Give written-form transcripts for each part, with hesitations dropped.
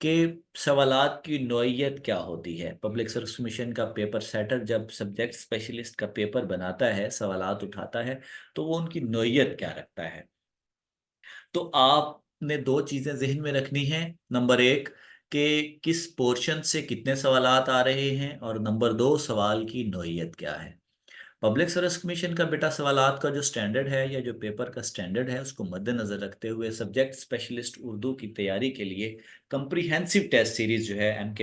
کہ سوالات کی نوعیت کیا ہوتی ہے. پبلک سروس کمیشن کا پیپر سیٹر جب سبجیکٹ اسپیشلسٹ کا پیپر بناتا ہے، سوالات اٹھاتا ہے، تو وہ ان کی نوعیت کیا رکھتا ہے. تو آپ نے دو چیزیں ذہن میں رکھنی ہیں. نمبر ایک کہ کس پورشن سے کتنے سوالات آ رہے ہیں، اور نمبر دو سوال کی نوعیت کیا ہے. پبلک سروس کمیشن کا بیٹا سوالات کا جو سٹینڈرڈ ہے یا جو پیپر کا سٹینڈرڈ ہے، اس کو مد نظر رکھتے ہوئے سبجیکٹ اسپیشلسٹ اردو کی تیاری کے لیے کمپریہنسو ٹیسٹ سیریز جو ہے ایم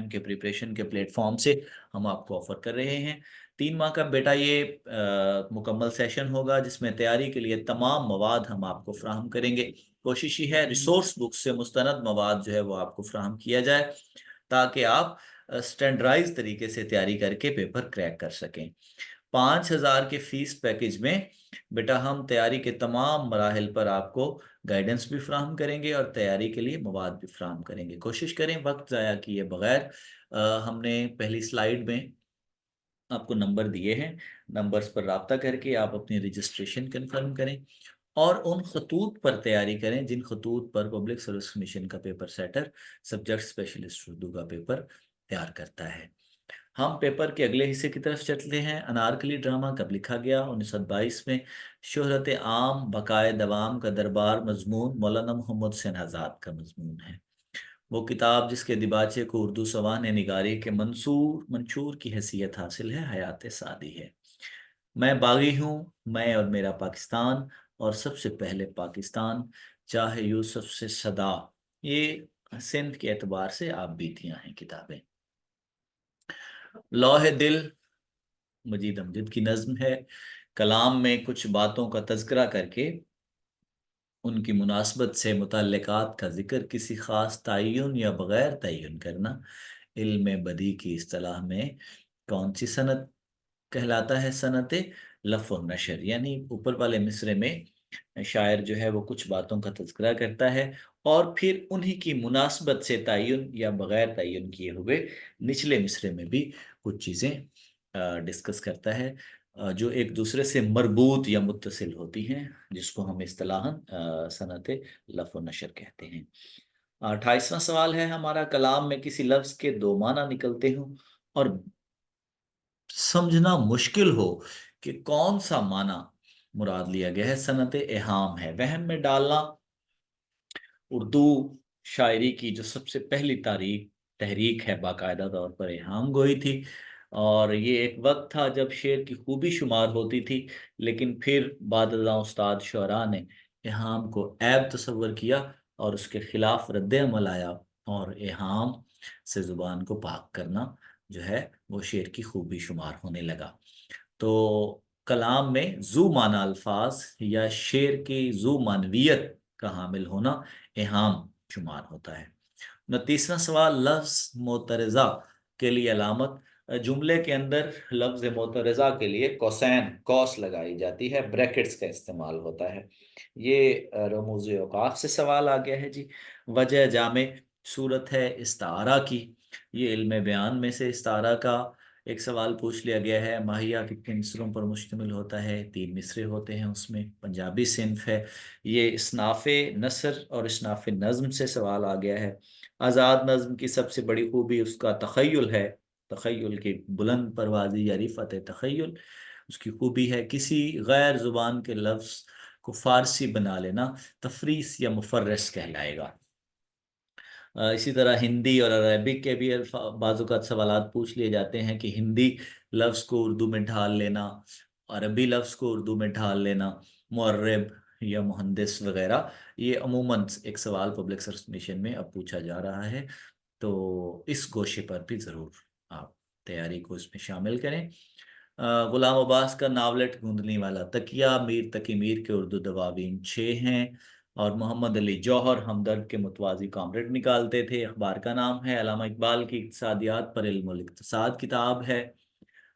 کے پریپریشن کے پلیٹ فارم سے ہم آپ کو آفر کر رہے ہیں. 3 ماہ کا بیٹا یہ مکمل سیشن ہوگا جس میں تیاری کے لیے تمام مواد ہم آپ کو فراہم کریں گے. کوشش یہ ہے ریسورس بک سے مستند مواد جو ہے وہ آپ کو فراہم کیا جائے تاکہ آپ سٹینڈرائز طریقے سے تیاری کر کے پیپر کریک کر سکیں. 5,000 کے فیس پیکج میں بیٹا ہم تیاری کے تمام مراحل پر آپ کو گائیڈنس بھی فراہم کریں گے اور تیاری کے لیے مواد بھی فراہم کریں گے. کوشش کریں وقت ضائع کیے بغیر. ہم نے پہلی سلائیڈ میں آپ کو نمبر دیے ہیں، نمبرز پر رابطہ کر کے آپ اپنی رجسٹریشن کنفرم کریں اور ان خطوط پر تیاری کریں جن خطوط پر پبلک سروس کمیشن کا paper seater subject specialist Urdu کا پیپر تیار کرتا ہے. ہم پیپر کے اگلے حصے کی طرف چلتے ہیں. انارکلی ڈرامہ کب لکھا گیا؟ 1922 میں. شہرت عام بقائے دوام کا دربار مضمون مولانا محمد حسین آزاد کا مضمون ہے. وہ کتاب جس کے دیباچے کو اردو سوانح نگاری کے منشور کی حیثیت حاصل ہے، حیات سعدی ہے. میں باغی ہوں، میں اور میرا پاکستان، اور سب سے پہلے پاکستان، چاہے یوسف سے صدا، یہ سندھ کے اعتبار سے آپ بیتیاں ہیں کتابیں. لوح دل مجید امجد کی نظم ہے. کلام میں کچھ باتوں کا تذکرہ کر کے ان کی مناسبت سے متعلقات کا ذکر کسی خاص تعین یا بغیر تعین کرنا علم بدیع کی اصطلاح میں کون سی صنعت کہلاتا ہے؟ صنعت لف و نشر. یعنی اوپر والے مصرے میں شاعر جو ہے وہ کچھ باتوں کا تذکرہ کرتا ہے اور پھر انہی کی مناسبت سے تعین یا بغیر تعین کیے ہوئے نچلے مصرے میں بھی کچھ چیزیں ڈسکس کرتا ہے جو ایک دوسرے سے مربوط یا متصل ہوتی ہیں، جس کو ہم اصطلاحاً صنعت لف و نشر کہتے ہیں. 28واں سوال ہے ہمارا. کلام میں کسی لفظ کے دو معنی نکلتے ہوں اور سمجھنا مشکل ہو کہ کون سا معنی مراد لیا گیا ہے. صنعت ایہام ہے. وہم میں ڈالنا اردو شاعری کی جو سب سے پہلی تحریک ہے، باقاعدہ طور پر ایہام گوئی تھی، اور یہ ایک وقت تھا جب شعر کی خوبی شمار ہوتی تھی، لیکن پھر بعد ازاں استاد شعراء نے ایہام کو عیب تصور کیا اور اس کے خلاف رد عمل آیا، اور ایہام سے زبان کو پاک کرنا جو ہے وہ شعر کی خوبی شمار ہونے لگا. تو کلام میں ذو معنی الفاظ یا شعر کی ذو معنویت کا حامل ہونا ایہام شمار ہوتا ہے. 29واں سوال. لفظ معترضہ کے لیے علامت. جملے کے اندر لفظ معترضہ کے لیے قوس لگائی جاتی ہے، بریکٹس کا استعمال ہوتا ہے. یہ رموز اوقاف سے سوال آ گیا ہے جی. وجہ جامع صورت ہے استعارہ کی. یہ علم بیان میں سے استعارہ کا ایک سوال پوچھ لیا گیا ہے. ماہیہ کتنے مصروں پر مشتمل ہوتا ہے؟ 3 مصرے ہوتے ہیں اس میں. پنجابی صنف ہے. یہ اصناف نثر اور اصناف نظم سے سوال آ گیا ہے. آزاد نظم کی سب سے بڑی خوبی اس کا تخیل ہے، تخیل کی بلند پروازی یا رفعت تخیل اس کی خوبی ہے. کسی غیر زبان کے لفظ کو فارسی بنا لینا تفریس یا مفرس کہلائے گا. اسی طرح ہندی اور عربک کے بھی بعض اوقات سوالات پوچھ لیے جاتے ہیں کہ ہندی لفظ کو اردو میں ڈھال لینا، عربی لفظ کو اردو میں ڈھال لینا، معرب یا مہندس وغیرہ. یہ عموماً ایک سوال پبلک سروس کمیشن میں اب پوچھا جا رہا ہے، تو اس گوشے پر بھی ضرور آپ تیاری کو اس میں شامل کریں. غلام عباس کا ناولٹ گوندھلی والا تکیہ، میر تقی میر کے اردو دواوین 6 ہیں، اور محمد علی جوہر ہمدرد کے متوازی کامریڈ نکالتے تھے. اخبار کا نام ہے. علامہ اقبال کی اقتصادیات پر علم الاقتصاد کتاب ہے،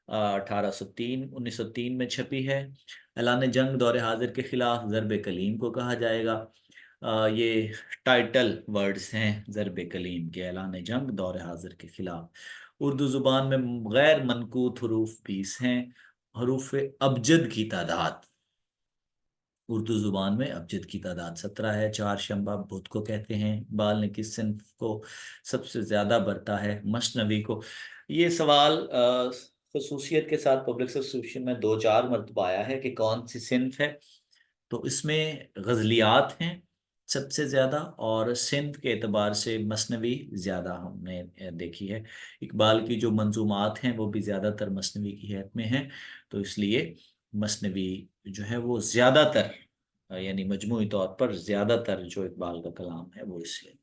1903 میں چھپی ہے. اعلان جنگ دور حاضر کے خلاف ضرب کلیم کو کہا جائے گا. یہ ٹائٹل ورڈز ہیں ضرب کلیم کے. اعلان جنگ دور حاضر کے خلاف. اردو زبان میں غیر منقوط حروف 20 ہیں. حروف ابجد کی تعداد اردو زبان میں ابجد کی تعداد 17 ہے۔ چار شنبہ بدھ کو کہتے ہیں۔ بال نے کس صنف کو سب سے زیادہ برتا ہے؟ مثنوی کو۔ یہ سوال خصوصیت کے ساتھ پبلک سبسکرپشن میں 2-4 مرتبہ آیا ہے کہ کون سی صنف ہے، تو اس میں غزلیات ہیں سب سے زیادہ، اور صنف کے اعتبار سے مثنوی زیادہ ہم نے دیکھی ہے۔ اقبال کی جو منظومات ہیں وہ بھی زیادہ تر مثنوی کی حیثیت میں ہیں، تو اس لیے مثنوی جو ہے وہ زیادہ تر، یعنی مجموعی طور پر زیادہ تر جو اقبال کا کلام ہے وہ اس لیے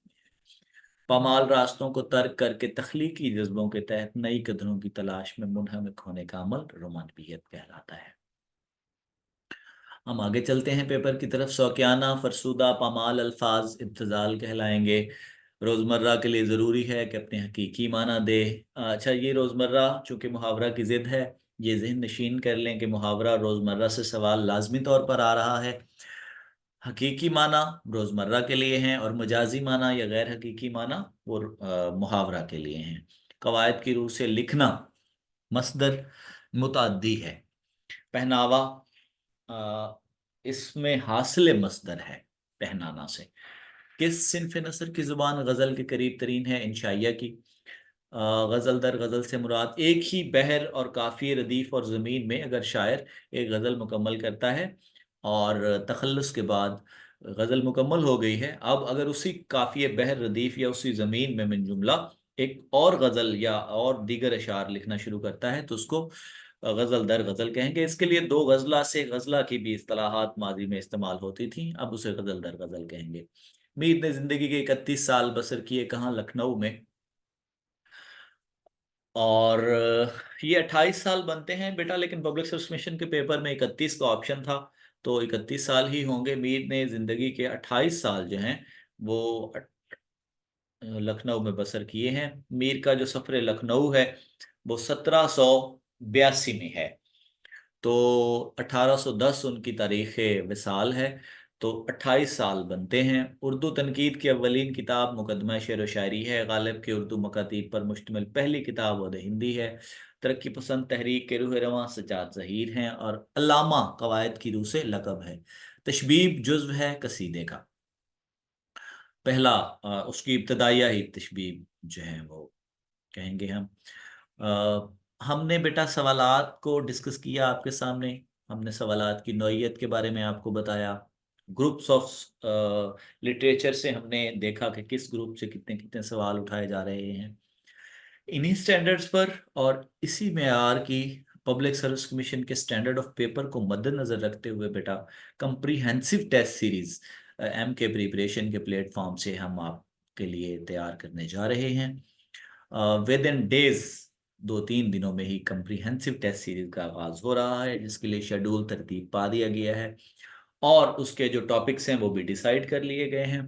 پامال راستوں کو ترک کر کے تخلیقی جذبوں کے تحت نئی قدروں کی تلاش میں منہمک ہونے کا عمل رومانویت کہلاتا ہے۔ ہم آگے چلتے ہیں پیپر کی طرف۔ سوکیانہ فرسودہ پامال الفاظ ابتذال کہلائیں گے۔ روزمرہ کے لیے ضروری ہے کہ اپنے حقیقی معنی دے۔ اچھا، یہ روزمرہ چونکہ محاورہ کی ضد ہے، یہ ذہن نشین کر لیں کہ محاورہ روزمرہ سے سوال لازمی طور پر آ رہا ہے۔ حقیقی معنی روزمرہ کے لیے ہیں، اور مجازی معنی یا غیر حقیقی معنی وہ محاورہ کے لیے ہیں۔ قواعد کی روح سے لکھنا مصدر متعدی ہے۔ پہناوا اس میں حاصل مصدر ہے پہنانا سے۔ کس صنف نثر کی زبان غزل کے قریب ترین ہے؟ انشائیہ کی۔ غزل در غزل سے مراد ایک ہی بحر اور قافیے ردیف اور زمین میں اگر شاعر ایک غزل مکمل کرتا ہے اور تخلص کے بعد غزل مکمل ہو گئی ہے، اب اگر اسی قافیے بحر ردیف یا اسی زمین میں من جملہ ایک اور غزل یا اور دیگر اشعار لکھنا شروع کرتا ہے تو اس کو غزل در غزل کہیں گے۔ اس کے لیے دو غزلہ سے غزلہ کی بھی اصطلاحات ماضی میں استعمال ہوتی تھیں، اب اسے غزل در غزل کہیں گے۔ میر نے زندگی کے 31 سال بسر کیے کہاں؟ لکھنؤ میں۔ اور یہ 28 سال بنتے ہیں بیٹا، لیکن پبلک سروس کمیشن کے پیپر میں 31 کا آپشن تھا، تو 31 سال ہی ہوں گے۔ میر نے زندگی کے 28 سال جو ہیں وہ لکھنؤ میں بسر کیے ہیں۔ میر کا جو سفر لکھنؤ ہے وہ 1782 میں ہے، تو 1810 ان کی تاریخ وصال ہے، تو 28 سال بنتے ہیں۔ اردو تنقید کی اولین کتاب مقدمہ شعر و شاعری ہے۔ غالب کی اردو مکاتیب پر مشتمل پہلی کتاب عہد ہندی ہے۔ ترقی پسند تحریک کے روح رواں سجاد ظہیر ہیں، اور علامہ قواعد کی روح سے لقب ہے۔ تشبیب جزو ہے قصیدے کا۔ پہلا اس کی ابتدائیہ ہی تشبیب جو ہے وہ کہیں گے ہم نے بیٹا سوالات کو ڈسکس کیا آپ کے سامنے، ہم نے سوالات کی نوعیت کے بارے میں آپ کو بتایا۔ گروپس آف لٹریچر سے ہم نے دیکھا کہ کس گروپ سے کتنے کتنے سوال اٹھائے جا رہے ہیں۔ انہی سٹینڈرڈز پر اور اسی معیار کی پبلک سروس کمیشن کے سٹینڈرڈ آف پیپر کو مد نظر رکھتے ہوئے بیٹا کمپریہنسو ٹیسٹ سیریز ایم کے پریپریشن کے پلیٹ فارم سے ہم آپ کے لیے تیار کرنے جا رہے ہیں۔ ود ان ڈیز 2-3 دنوں میں ہی کمپریہنسو ٹیسٹ سیریز کا آغاز ہو رہا ہے، جس کے لیے شیڈول ترتیب پا دیا گیا ہے، اور اس کے جو ٹاپکس ہیں وہ بھی ڈیسائیڈ کر لیے گئے ہیں۔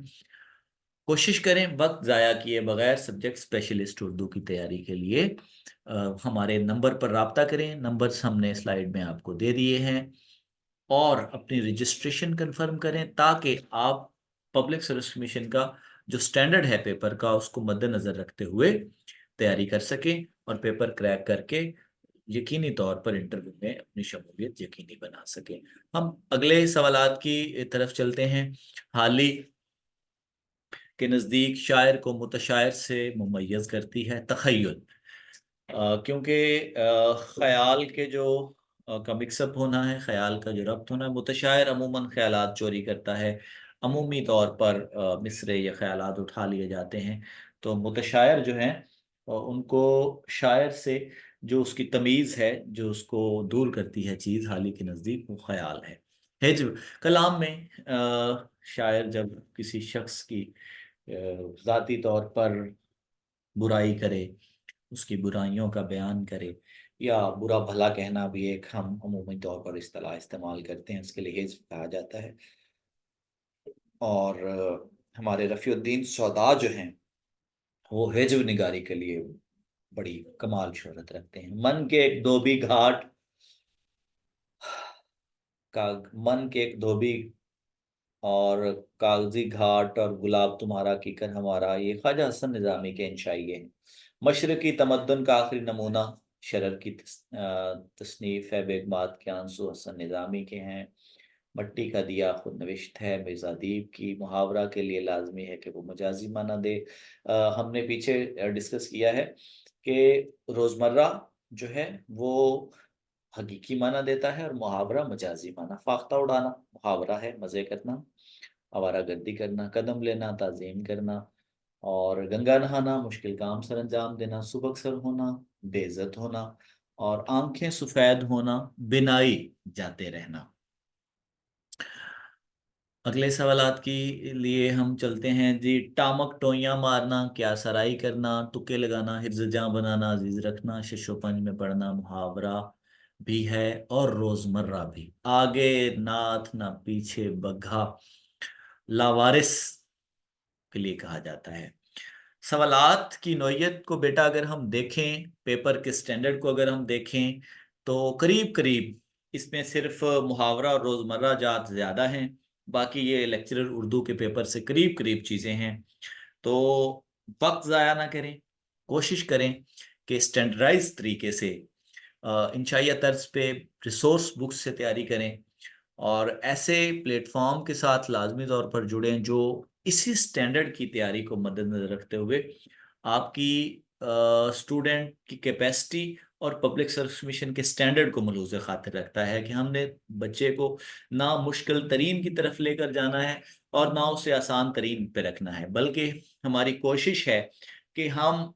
کوشش کریں وقت ضائع کیے بغیر سبجیکٹ اسپیشلسٹ اردو کی تیاری کے لیے ہمارے نمبر پر رابطہ کریں۔ نمبرز ہم نے سلائیڈ میں آپ کو دے دیے ہیں، اور اپنی رجسٹریشن کنفرم کریں تاکہ آپ پبلک سروس کمیشن کا جو سٹینڈرڈ ہے پیپر کا اس کو مد نظر رکھتے ہوئے تیاری کر سکیں، اور پیپر کریک کر کے یقینی طور پر انٹرویو میں اپنی شمولیت یقینی بنا سکیں۔ ہم اگلے سوالات کی طرف چلتے ہیں۔ حالی کے نزدیک شاعر کو متشاعر سے ممیز کرتی ہے تخیل، کیونکہ خیال کے جو کا مکس اپ ہونا ہے، خیال کا جو ربط ہونا ہے، متشاعر عموماً خیالات چوری کرتا ہے، عمومی طور پر مصرے یا خیالات اٹھا لیے جاتے ہیں، تو متشاعر جو ہیں ان کو شاعر سے جو اس کی تمیز ہے، جو اس کو دور کرتی ہے چیز، حالی کے نزدیک وہ خیال ہے۔ ہجو کلام میں شاعر جب کسی شخص کی ذاتی طور پر برائی کرے، اس کی برائیوں کا بیان کرے، یا برا بھلا کہنا بھی ایک ہم عمومی طور پر اصطلاح استعمال کرتے ہیں، اس کے لیے ہجو کہا جاتا ہے۔ اور ہمارے رفیع الدین سودا جو ہیں وہ ہجو نگاری کے لیے بڑی کمال شہرت رکھتے ہیں۔ من کے ایک دھوبی اور کاغذی گھاٹ اور گلاب تمہارا کیکر ہمارا، یہ خواجہ حسن نظامی کے انشائیے ہیں۔ مشرقی تمدن کا آخری نمونہ شرر کی تصنیف ہے، بیگمات کے آنسو حسن نظامی کے ہیں۔ مٹی کا دیا خود نوشت ہے مرزا ادیب کی، محاورہ کے لیے لازمی ہے کہ وہ مجازی معنی دے۔ ہم نے پیچھے ڈسکس کیا ہے کہ روزمرہ جو ہے وہ حقیقی معنی دیتا ہے اور محاورہ مجازی معنی۔ فاختہ اڑانا محاورہ ہے، مزے کرنا، آوارہ گردی کرنا، قدم لینا، تعظیم کرنا، اور گنگا نہانا مشکل کام سر انجام دینا، سبک سر ہونا بے عزت ہونا، اور آنکھیں سفید ہونا بینائی جاتے رہنا۔ اگلے سوالات کی لیے ہم چلتے ہیں جی۔ ٹامک ٹوئیاں مارنا، کیا سرائی کرنا، تکے لگانا، حفظ جاں بنانا، عزیز رکھنا، شش و پنج میں پڑھنا محاورہ بھی ہے اور روزمرہ بھی۔ آگے ناتھ نہ پیچھے بگھا لاوارث کے لیے کہا جاتا ہے۔ سوالات کی نوعیت کو بیٹا اگر ہم دیکھیں، پیپر کے سٹینڈرڈ کو اگر ہم دیکھیں تو قریب قریب اس میں صرف محاورہ اور روزمرہ جات زیادہ ہیں، باقی یہ لیکچرر اردو کے پیپر سے قریب قریب چیزیں ہیں۔ تو وقت ضائع نہ کریں، کوشش کریں کہ سٹینڈرڈائز طریقے سے انشائیہ طرز پہ ریسورس بکس سے تیاری کریں، اور ایسے پلیٹ فارم کے ساتھ لازمی طور پر جڑیں جو اسی سٹینڈرڈ کی تیاری کو مد نظر رکھتے ہوئے آپ کی اسٹوڈنٹ کی کیپیسٹی اور پبلک سروس مشن کے سٹینڈرڈ کو ملحوظ خاطر رکھتا ہے کہ ہم نے بچے کو نہ مشکل ترین کی طرف لے کر جانا ہے اور نہ اسے آسان ترین پہ رکھنا ہے، بلکہ ہماری کوشش ہے کہ ہم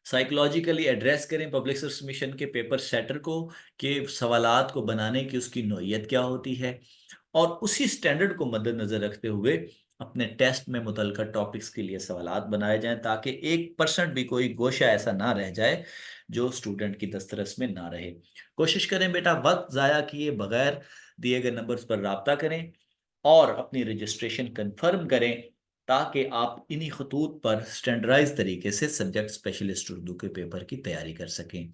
سائیکلوجیکلی ایڈریس کریں پبلک سروس مشن کے پیپر سیٹر کو کہ سوالات کو بنانے کی اس کی نوعیت کیا ہوتی ہے، اور اسی سٹینڈرڈ کو مد نظر رکھتے ہوئے اپنے ٹیسٹ میں متعلقہ ٹاپکس کے لیے سوالات بنائے جائیں، تاکہ 1% بھی کوئی گوشہ ایسا نہ رہ جائے جو اسٹوڈنٹ کی دسترس میں نہ رہے۔ کوشش کریں بیٹا وقت ضائع کیے بغیر دیے گئے نمبرز پر رابطہ کریں اور اپنی رجسٹریشن کنفرم کریں، تاکہ آپ انہی خطوط پر سٹینڈرائز طریقے سے سبجیکٹ اسپیشلسٹ اردو کے پیپر کی تیاری کر سکیں۔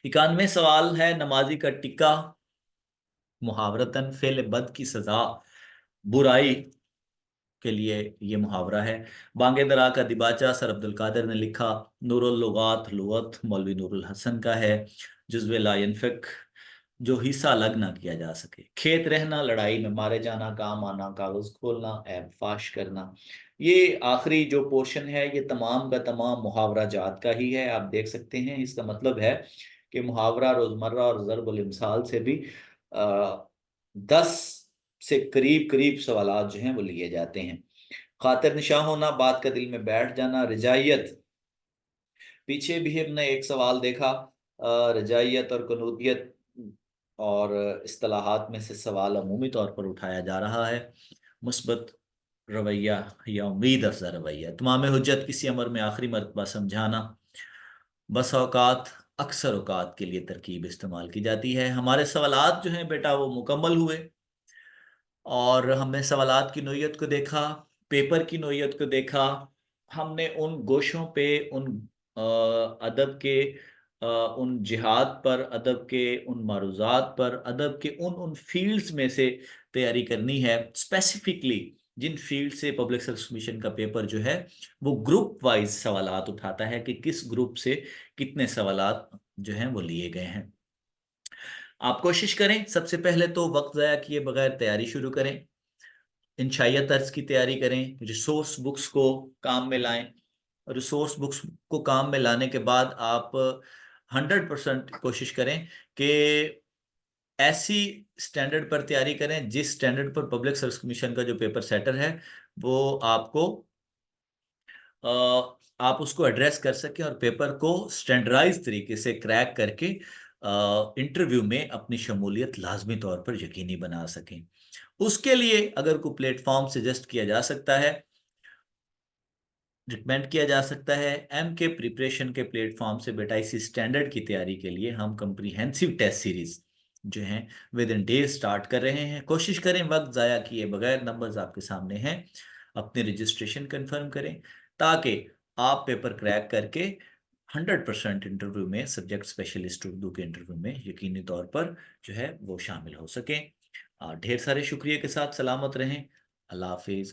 91 سوال ہے، نمازی کا ٹکا محاورتاً فعل بد کی سزا برائی کے لیے یہ محاورہ ہے۔ بانگے درا کا دیباچہ سر عبد القادر نے لکھا۔ نور اللغات لغت مولوی نور الحسن کا ہے۔ جزو لا ينفق جو حصہ الگ نہ کیا جا سکے۔ کھیت رہنا لڑائی میں مارے جانا، کام آنا کاغذ کھولنا عیب فاش کرنا۔ یہ آخری جو پورشن ہے یہ تمام کا تمام محاورہ جات کا ہی ہے۔ آپ دیکھ سکتے ہیں اس کا مطلب ہے کہ محاورہ روزمرہ اور ضرب الامثال سے بھی 10 سے قریب قریب سوالات جو ہیں وہ لیے جاتے ہیں۔ خاطر نشاں ہونا بات کا دل میں بیٹھ جانا۔ رجائیت، پیچھے بھی ہم نے ایک سوال دیکھا، رجائیت اور قنوطیت اور اصطلاحات میں سے سوال عمومی طور پر اٹھایا جا رہا ہے۔ مثبت رویہ یا امید افزا رویہ۔ تمام حجت کسی امر میں آخری مرتبہ سمجھانا۔ بس اوقات اکثر اوقات کے لیے ترکیب استعمال کی جاتی ہے۔ ہمارے سوالات جو ہیں بیٹا وہ مکمل ہوئے، اور ہم نے سوالات کی نوعیت کو دیکھا، پیپر کی نوعیت کو دیکھا، ہم نے ان گوشوں پہ، ان ادب کے ان جہاد پر، ادب کے ان معروضات پر، ادب کے ان فیلڈز میں سے تیاری کرنی ہے اسپیسیفکلی جن فیلڈ سے پبلک سروس مشن کا پیپر جو ہے وہ گروپ وائز سوالات اٹھاتا ہے کہ کس گروپ سے کتنے سوالات جو ہیں وہ لیے گئے ہیں۔ آپ کوشش کریں سب سے پہلے تو وقت ضائع کیے بغیر تیاری شروع کریں، انشائیہ طرز کی تیاری کریں، ریسورس بکس کو کام میں لائیں۔ ریسورس بکس کو کام میں لانے کے بعد آپ 100% کوشش کریں کہ ایسی سٹینڈرڈ پر تیاری کریں جس سٹینڈرڈ پر پبلک سروس کمیشن کا جو پیپر سیٹر ہے وہ آپ اس کو ایڈریس کر سکیں اور پیپر کو سٹینڈرائز طریقے سے کریک کر کے انٹرویو میں اپنی شمولیت لازمی طور پر یقینی بنا سکیں۔ اس کے لیے اگر کوئی پلیٹ فارم سجیسٹ کیا جا سکتا ہے، ریکمینڈ کیا جا سکتا ہے، ایم کے پریپریشن کے پلیٹ فارم سے بیٹا اسی سٹینڈرڈ کی تیاری کے لیے ہم کمپریہنسو ٹیسٹ سیریز جو ہیں ودن ڈیز سٹارٹ کر رہے ہیں۔ کوشش کریں وقت ضائع کیے بغیر، نمبرز آپ کے سامنے ہیں، اپنی رجسٹریشن کنفرم کریں تاکہ آپ پیپر کریک کر کے 100% انٹرویو میں، سبجیکٹ اسپیشلسٹ اردو کے انٹرویو میں یقینی طور پر جو ہے وہ شامل ہو سکیں۔ ڈھیر سارے شکریہ کے ساتھ سلامت رہیں۔ اللہ حافظ۔